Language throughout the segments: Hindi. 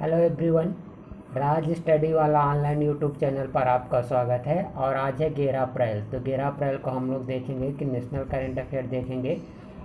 हेलो एवरीवन, राज स्टडी वाला ऑनलाइन यूट्यूब चैनल पर आपका स्वागत है। और आज है 11 अप्रैल। तो 11 अप्रैल को हम लोग देखेंगे कि नेशनल करंट अफेयर देखेंगे।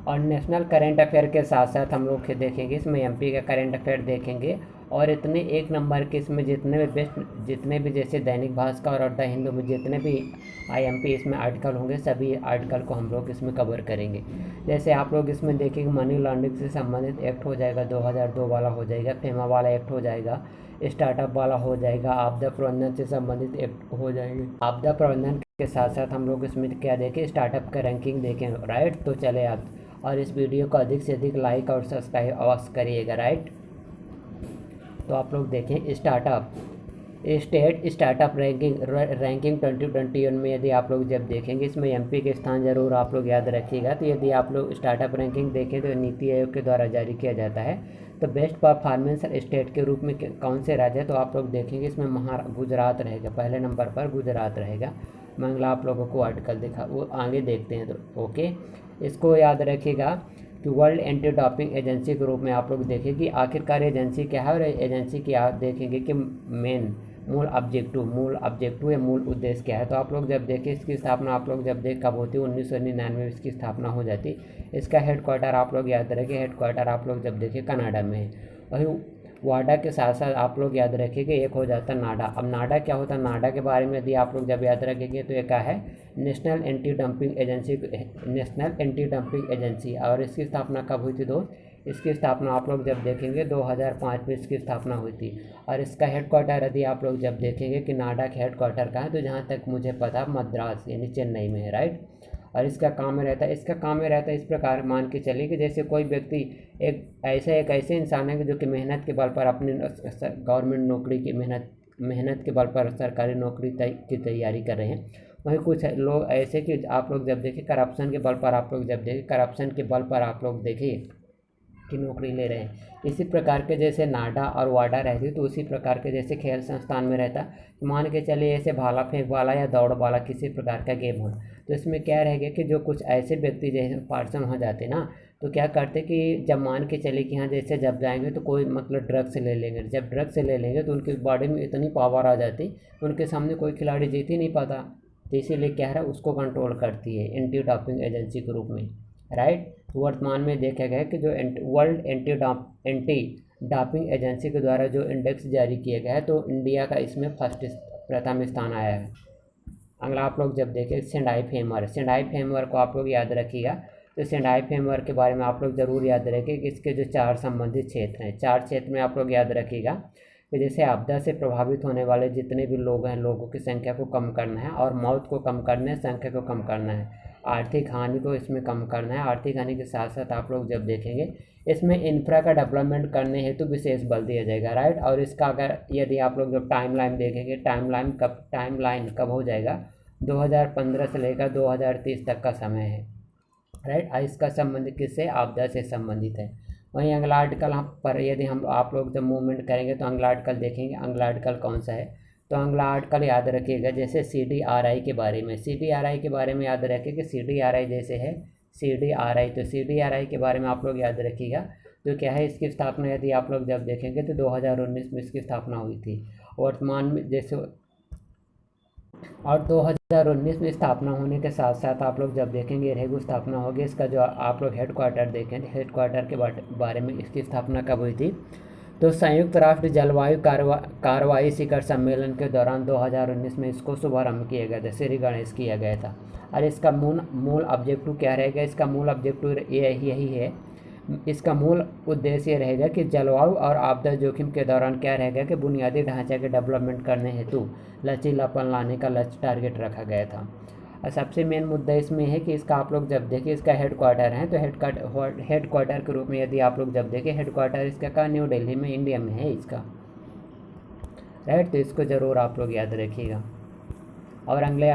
और नेशनल करंट अफेयर के साथ साथ हम लोग देखेंगे इसमें एमपी का करंट अफेयर देखेंगे। और इतने एक नंबर के इसमें जितने भी जैसे दैनिक भास्कर और द हिंदू में जितने भी आईएमपी इसमें आर्टिकल होंगे, सभी आर्टिकल को हम लोग इसमें कवर करेंगे। जैसे आप लोग इसमें देखेंगे मनी लॉन्ड्रिंग से संबंधित एक्ट हो जाएगा, 2002 वाला हो जाएगा, फेमा वाला एक्ट हो जाएगा, स्टार्टअप वाला हो जाएगा, आपदा प्रबंधन से संबंधित एक्ट हो जाएंगे। आपदा प्रबंधन के साथ साथ हम लोग इसमें क्या देखें, स्टार्टअप का रैंकिंग देखें, राइट। तो चले आप और इस वीडियो को अधिक से अधिक लाइक और सब्सक्राइब अवश्य करिएगा, राइट। तो आप लोग देखें स्टार्टअप स्टेट स्टार्टअप रैंकिंग 2021 में यदि आप लोग जब देखेंगे, इसमें एमपी के स्थान जरूर आप लोग याद रखिएगा। तो यदि आप लोग स्टार्टअप रैंकिंग देखें तो नीति आयोग के द्वारा जारी किया जाता है। तो बेस्ट परफॉर्मेंस स्टेट के रूप में कौन से राज्य है, तो आप लोग देखेंगे इसमें गुजरात रहेगा, पहले नंबर पर गुजरात रहेगा। मंगला आप लोगों को आर्टिकल दिखा, वो आगे देखते हैं। तो ओके, इसको याद रखिएगा कि वर्ल्ड एंटी डोपिंग एजेंसी के रूप में आप लोग देखें कि आखिरकार एजेंसी क्या है, और एजेंसी की आप देखेंगे कि मूल ऑब्जेक्टिव या मूल उद्देश्य क्या है। तो आप लोग जब देखें इसकी स्थापना आप लोग जब देख कब होती है, 1999 में इसकी स्थापना हो जाती। इसका हेडक्वार्टर आप लोग याद रखें, हेडक्वार्टर आप लोग जब देखें कनाडा में है। वही वाडा के साथ साथ आप लोग याद रखेंगे एक हो जाता है नाडा। अब नाडा क्या होता है, नाडा के बारे में यदि आप लोग जब याद रखेंगे तो ये क्या है, नेशनल एंटी डंपिंग एजेंसी। और इसकी स्थापना कब हुई थी दोस्त, इसकी स्थापना आप लोग जब देखेंगे 2005 में इसकी स्थापना हुई थी। और इसका हेडक्वार्टर यदि आप लोग जब देखेंगे कि नाडा के हेडक्वार्टर का है, तो जहाँ तक मुझे पता मद्रास यानी चेन्नई में है, राइट। और इसका काम में रहता है इस प्रकार मान के चलिए कि जैसे कोई व्यक्ति एक ऐसे इंसान है कि जो कि मेहनत के बल पर अपनी गवर्नमेंट नौकरी की मेहनत के बल पर सरकारी नौकरी की तैयारी कर रहे हैं। वहीं कुछ लोग ऐसे कि आप लोग जब देखें करप्शन के बल पर आप लोग देखें की नौकरी ले रहे हैं। इसी प्रकार के जैसे नाडा और वाडा रहती, तो उसी प्रकार के जैसे खेल संस्थान में रहता, मान के चलिए ऐसे भाला फेंक वाला या दौड़ वाला किसी प्रकार का गेम हो। तो इसमें क्या रहेगा कि जो कुछ ऐसे व्यक्ति जैसे पर्सन हो जाते ना, तो क्या करते कि जब मान के चले कि हाँ जैसे जब जाएंगे तो कोई मतलब ड्रग्स ले लेंगे, जब ड्रग्स ले लेंगे तो उनकी बॉडी में इतनी पावर आ जाती, उनके सामने कोई खिलाड़ी जीत ही नहीं पाता। तो इसीलिए क्या है, उसको कंट्रोल करती है एंटी डोपिंग एजेंसी के रूप में, राइट। वर्तमान में देखा गया कि जो वर्ल्ड एंटी डोपिंग एजेंसी के द्वारा जो इंडेक्स जारी किया गया है, तो इंडिया का इसमें प्रथम स्थान आया है। अगला आप लोग जब देखें सेंडाई फ्रेमवर्क को आप लोग याद रखिएगा। तो सेंडाई फ्रेमवर्क के बारे में आप लोग ज़रूर याद रखें कि इसके जो 4 संबंधित क्षेत्र हैं, 4 क्षेत्र में आप लोग याद रखिएगा कि जैसे आपदा से प्रभावित होने वाले जितने भी लोग हैं, लोगों की संख्या को कम करना है, और मौत को कम करना है, संख्या को कम करना है, आर्थिक हानि को इसमें कम करना है। आर्थिक हानि के साथ साथ आप लोग जब देखेंगे इसमें इंफ्रा का डेवलपमेंट करने हेतु विशेष बल दिया जाएगा, राइट। और इसका अगर यदि आप लोग जब टाइमलाइन देखेंगे, टाइमलाइन कब हो जाएगा, 2015 से लेकर 2030 तक का समय है, राइट। इसका संबंध किससे, आपदा से संबंधित है। वहीं अगला आर्टिकल पर यदि हम आप लोग जब मूवमेंट करेंगे तो अगला आर्टिकल देखेंगे, अगला आर्टिकल कौन सा है, तो अगला आर्टिकल याद रखिएगा जैसे CDRI के बारे में। CDRI के बारे में याद रखिए कि CDRI जैसे है CDRI, तो CDRI के बारे में आप लोग याद रखिएगा। तो क्या है, इसकी स्थापना यदि आप लोग जब देखेंगे तो 2019 में इसकी स्थापना हुई थी। वर्तमान में जैसे और 2019 में स्थापना होने के साथ साथ आप लोग जब देखेंगे रेगू स्थापना होगी। इसका जो आप लोग हेडक्वार्टर देखेंगे, हेडक्वार्टर के बारे में इसकी स्थापना कब हुई थी, तो संयुक्त राष्ट्र जलवायु कार्रवाई शिखर सम्मेलन के दौरान 2019 में इसको शुभारंभ किया गया था, श्री गणेश किया गया था। और इसका मूल ऑब्जेक्टिव क्या रहेगा, इसका मूल ऑब्जेक्टिव यही है, इसका मूल उद्देश्य रहेगा कि जलवायु और आपदा जोखिम के दौरान क्या रहेगा कि बुनियादी ढांचे के डेवलपमेंट करने हेतु लचीलापन लाने का लक्ष्य टारगेट रखा गया था। और सबसे मेन मुद्दा इसमें है कि इसका आप लोग जब देखिए इसका हेडक्वार्टर है, तो हेडक्वार्टर के रूप में यदि आप लोग जब देखें हेडक्वार्टर इसका का न्यू दिल्ली में इंडिया में है इसका, राइट। तो इसको ज़रूर आप लोग याद रखिएगा। और अगले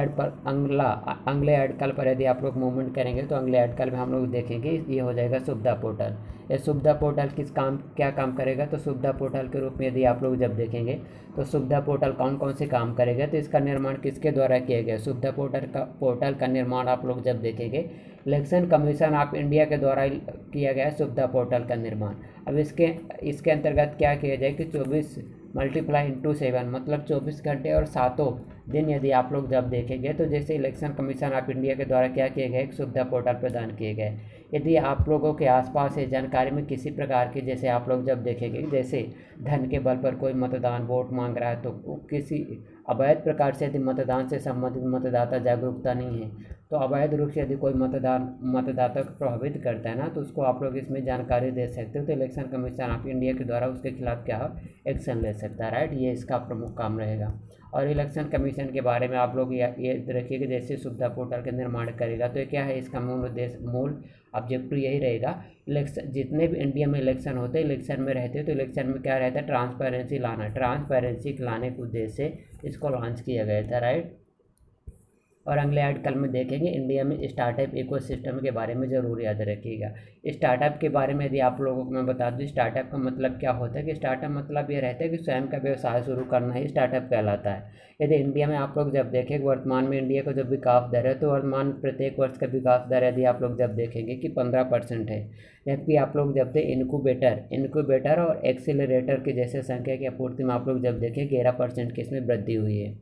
आर्टिकल पर यदि आप लोग मूवमेंट करेंगे तो अगले आर्टिकल में हम लोग देखेंगे ये हो जाएगा सुविधा पोर्टल। ये सुविधा पोर्टल क्या काम करेगा, तो सुविधा पोर्टल के रूप में यदि आप लोग जब देखेंगे तो सुविधा पोर्टल कौन कौन से काम करेगा, तो इसका निर्माण किसके द्वारा किया गया। सुविधा पोर्टल का निर्माण आप लोग जब देखेंगे इलेक्शन कमीशन ऑफ इंडिया के द्वारा किया गया सुविधा पोर्टल का निर्माण। अब इसके अंतर्गत क्या किया जाए कि 24 मल्टीप्लाई इंटू 7 मतलब 24 घंटे और 7 दिन यदि आप लोग जब देखेंगे तो जैसे इलेक्शन कमीशन ऑफ इंडिया के द्वारा क्या किए गए, एक सुविधा पोर्टल प्रदान किए गए। यदि आप लोगों के आसपास है जानकारी में किसी प्रकार की, जैसे आप लोग जब देखेंगे जैसे धन के बल पर कोई मतदान वोट मांग रहा है, तो किसी अवैध प्रकार से यदि मतदान से संबंधित मतदाता जागरूकता नहीं है, तो अवैध रूप से यदि कोई मतदाता को प्रभावित करता है ना, तो उसको आप लोग इसमें जानकारी दे सकते हो, तो इलेक्शन कमीशन ऑफ इंडिया के द्वारा उसके खिलाफ क्या एक्शन ले सकता है, राइट। ये इसका प्रमुख काम रहेगा। और इलेक्शन कमीशन के बारे में आप लोग ये रखिए कि जैसे सुविधा पोर्टल का निर्माण करेगा तो ये क्या है, इसका मूल ऑब्जेक्टिव यही रहेगा। इलेक्शन जितने भी इंडिया में इलेक्शन होते हैं, इलेक्शन में रहते हैं, तो इलेक्शन में क्या रहता है, ट्रांसपेरेंसी लाने के उद्देश्य से इसको लॉन्च किया गया था, राइट। और अगले आर्टिकल में देखेंगे इंडिया में स्टार्टअप इकोसिस्टम के बारे में ज़रूर याद रखिएगा। स्टार्टअप के बारे में यदि आप लोगों को मैं बता दूं, स्टार्टअप का मतलब क्या होता है कि स्टार्टअप मतलब ये रहता है कि स्वयं का व्यवसाय शुरू करना ही स्टार्टअप कहलाता है। यदि इंडिया में आप लोग जब देखें वर्तमान में इंडिया का जो विकास दर है, तो वर्तमान प्रत्येक वर्ष का विकास दर यदि आप लोग जब देखेंगे कि 15% है, जबकि आप लोग जब इनक्यूबेटर और एक्सीलरेटर के जैसे संख्या की आपूर्ति में आप लोग जब देखें 11% की इसमें वृद्धि हुई है।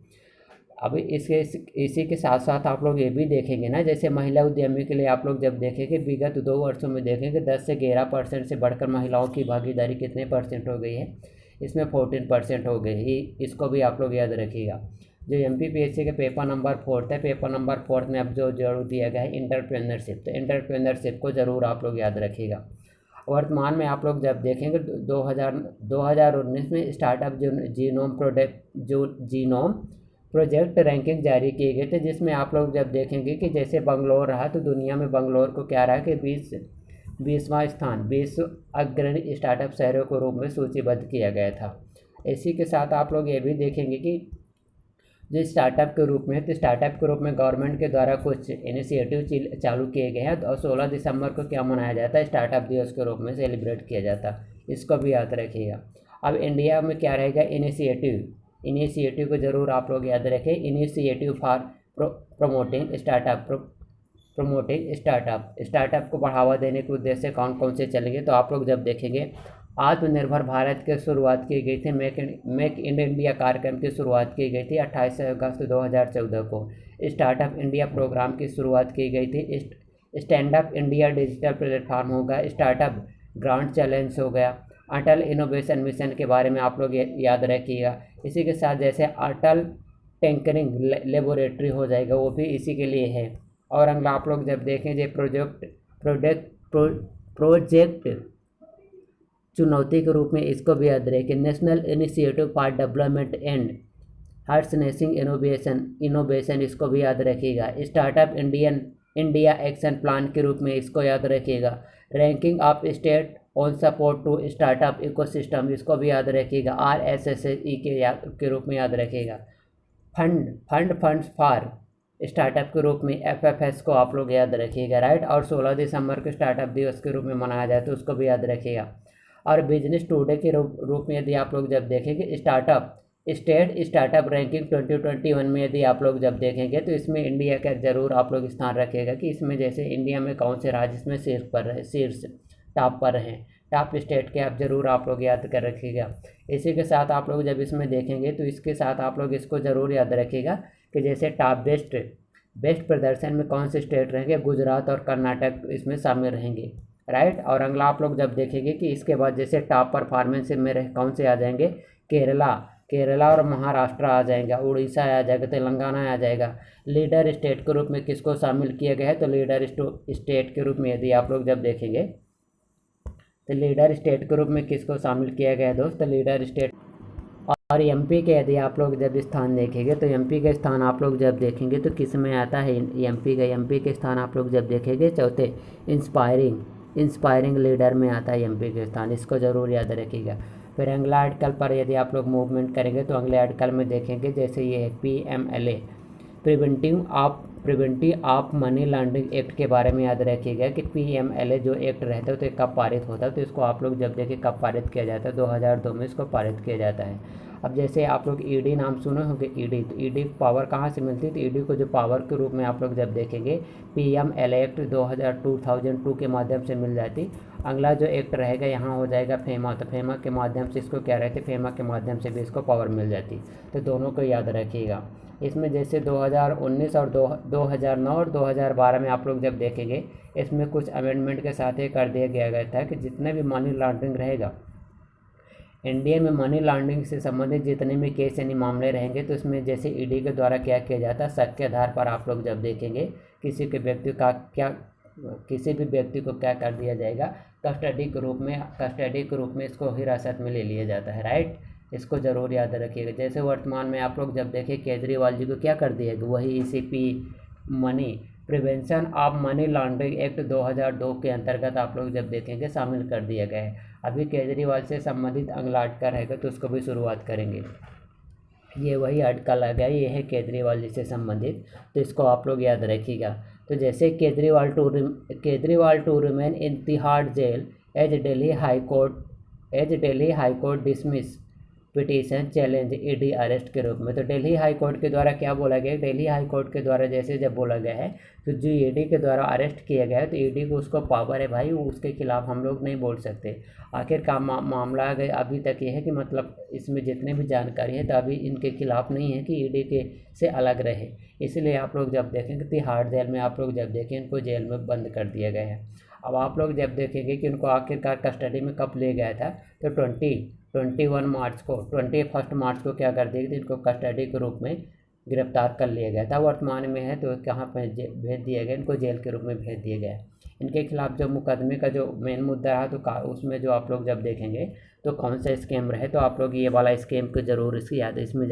अब इसी के साथ साथ आप लोग ये भी देखेंगे ना, जैसे महिला उद्यमी के लिए आप लोग जब देखेंगे विगत 2 वर्षों में देखेंगे 10 से 11% से बढ़कर महिलाओं की भागीदारी कितने परसेंट हो गई है, इसमें 14% हो गई। इसको भी आप लोग याद रखिएगा। जो MPPSC के पेपर नंबर 4 है, पेपर नंबर 4 में अब जो जरूर दिया गया है इंटरप्रेन्योरशिप, तो इंटरप्रेन्योरशिप को ज़रूर आप लोग याद रखिएगा। वर्तमान में आप लोग जब देखेंगे 2019 में स्टार्टअप जीनोम प्रोजेक्ट रैंकिंग जारी किए गए थे, जिसमें आप लोग जब देखेंगे कि जैसे बंगलोर रहा, तो दुनिया में बंगलोर को क्या रहा कि 20वां स्थान 20 अग्रणी स्टार्टअप शहरों के रूप में सूचीबद्ध किया गया था। इसी के साथ आप लोग ये भी देखेंगे कि जो स्टार्टअप के रूप में है, तो स्टार्टअप के रूप में गवर्नमेंट के द्वारा कुछ इनिशिएटिव चालू किए गए हैं, और 16 दिसंबर को क्या मनाया जाता है, स्टार्टअप दिवस के रूप में सेलिब्रेट किया जाता है। इसको भी याद रखिएगा। अब इंडिया में क्या रहेगा, इनिशिएटिव को ज़रूर आप लोग याद रखें। इनिशिएटिव फॉर प्रमोटिंग स्टार्टअप को बढ़ावा देने के उद्देश्य से कौन कौन से चलेंगे, तो आप लोग जब देखेंगे आत्मनिर्भर भारत की शुरुआत की गई थी, मेक इन इंडिया कार्यक्रम की शुरुआत की गई थी 28 अगस्त 2014 को। स्टार्टअप इंडिया प्रोग्राम की शुरुआत की गई थी। Stand up India digital platform होगा, स्टार्टअप ग्रांड चैलेंज हो गया, अटल इनोवेशन मिशन के बारे में आप लोग याद रखिएगा। इसी के साथ जैसे अटल टिंकरिंग लेबोरेटरी हो जाएगा, वो भी इसी के लिए है। और अगला आप लोग जब देखें जो प्रोजेक्ट चुनौती के रूप में इसको भी याद रखें, national initiative for development and harnessing innovation इसको भी याद रखिएगा। स्टार्टअप इंडिया एक्शन प्लान के रूप में इसको याद रखिएगा। Ranking of state on support to startup ecosystem इसको भी याद रखिएगा, RSSE के रूप में याद रखिएगा। फंड्स फॉर स्टार्टअप के रूप में FFS को आप लोग याद रखिएगा, राइट। और 16 दिसंबर को स्टार्टअप दिवस के रूप में मनाया जाए, तो उसको भी याद रखिएगा। और बिजनेस टुडे के रूप में यदि आप लोग जब देखेंगे स्टार्टअप रैंकिंग 2021 में यदि आप लोग जब देखेंगे, तो इसमें इंडिया का ज़रूर आप लोग स्थान रखेगा कि इसमें जैसे इंडिया में कौन से राज्य इसमें शीर्ष टॉप पर हैं, टॉप स्टेट के आप लोग याद कर रखिएगा। इसी के साथ आप लोग जब इसमें देखेंगे, तो इसके साथ आप लोग इसको ज़रूर याद रखिएगा कि जैसे टॉप बेस्ट प्रदर्शन में कौन से स्टेट रहेंगे, गुजरात और कर्नाटक इसमें शामिल रहेंगे, राइट। और अगला आप लोग जब देखेंगे कि इसके बाद जैसे टॉप परफॉर्मेंस में कौन से आ जाएंगे, केरला और महाराष्ट्र आ जाएगा, उड़ीसा आ जाएगा, तेलंगाना आ जाएगा। लीडर स्टेट के रूप में किसको शामिल किया गया है, तो लीडर स्टेट के रूप में यदि आप लोग जब देखेंगे, तो लीडर स्टेट के रूप में किसको शामिल किया गया है दोस्त, लीडर स्टेट। और MP के यदि आप लोग जब स्थान देखेंगे, तो MP के स्थान आप लोग जब देखेंगे तो किस में आता है, MP के स्थान आप लोग जब देखेंगे चौथे इंस्पायरिंग लीडर में आता है MP के स्थान, इसको ज़रूर याद रखिएगा। फिर अगला आर्टिकल पर यदि आप लोग मूवमेंट करेंगे, तो अगले आर्टिकल में देखेंगे जैसे ये है preventive of money laundering act के बारे में याद रखिएगा कि PMLA जो एक्ट रहता है तो कब पारित होता है, तो इसको आप लोग जब देखें कब पारित किया जाता है, 2002 में इसको पारित किया जाता है। अब जैसे आप लोग ED नाम सुने होंगे, ED, तो ED पावर कहाँ से मिलती है, तो ED को जो पावर के रूप में आप लोग जब देखेंगे PMLA एक्ट 2002 के माध्यम से मिल जाती। अगला जो एक्ट रहेगा यहाँ हो जाएगा फेमा, तो फेमा के माध्यम से इसको क्या रहती, फेमा के माध्यम से भी इसको पावर मिल जाती। तो दोनों को याद रखिएगा। इसमें जैसे 2019 और 2009 और 2012 में आप लोग जब देखेंगे इसमें कुछ अमेंडमेंट के साथ ये कर दिया गया था कि जितने भी मनी लॉन्ड्रिंग रहेगा, इंडिया में मनी लॉन्ड्रिंग से संबंधित जितने भी केस यानी मामले रहेंगे, तो इसमें जैसे ED के द्वारा क्या किया जाता है, शक के आधार पर आप लोग जब देखेंगे किसी भी व्यक्ति को क्या कर दिया जाएगा, कस्टडी के रूप में इसको हिरासत में ले लिया जाता है, राइट। इसको ज़रूर याद रखिएगा। जैसे वर्तमान में आप लोग जब देखें केजरीवाल जी को क्या कर दिया गया, वही ECP money prevention of money laundering act 2002 के अंतर्गत आप लोग जब देखेंगे शामिल कर दिया गया है। अभी केजरीवाल से संबंधित अगला अटका रहेगा तो उसको भी शुरुआत करेंगे। ये वही अटका लगा, ये है केजरीवाल जी से संबंधित, तो इसको आप लोग याद रखिएगा। तो जैसे Kejriwal to remain in Tihar jail as Delhi high court dismiss petition challenge ED arrest के रूप में। तो दिल्ली हाई कोर्ट के द्वारा क्या बोला गया, दिल्ली हाई कोर्ट के द्वारा जैसे जब बोला गया है तो जो ED के द्वारा अरेस्ट किया गया है, तो ED को उसको पावर है भाई, उसके खिलाफ हम लोग नहीं बोल सकते। आखिर का मामला अभी तक ये है कि मतलब इसमें जितने भी जानकारी है तो अभी इनके खिलाफ नहीं है कि ED के से अलग रहे, इसलिए आप लोग जब देखेंगे तिहाड़ जेल में आप लोग जब देखें इनको जेल में बंद कर दिया गया है। अब आप लोग जब देखेंगे कि उनको आखिरकार कस्टडी में कब ले गया था, तो 21 मार्च को क्या कर दिया, इनको कस्टडी के रूप में गिरफ्तार कर लिया गया था। वर्तमान में है तो कहाँ पर भेज दिया गया, इनको जेल के रूप में भेज दिया गया। इनके खिलाफ जो मुकदमे का जो मेन मुद्दा है तो उसमें जो आप लोग जब देखेंगे तो कौन सा स्कैम रहे, तो आप लोग ये वाला स्कैम को ज़रूर इसकी याद इसमें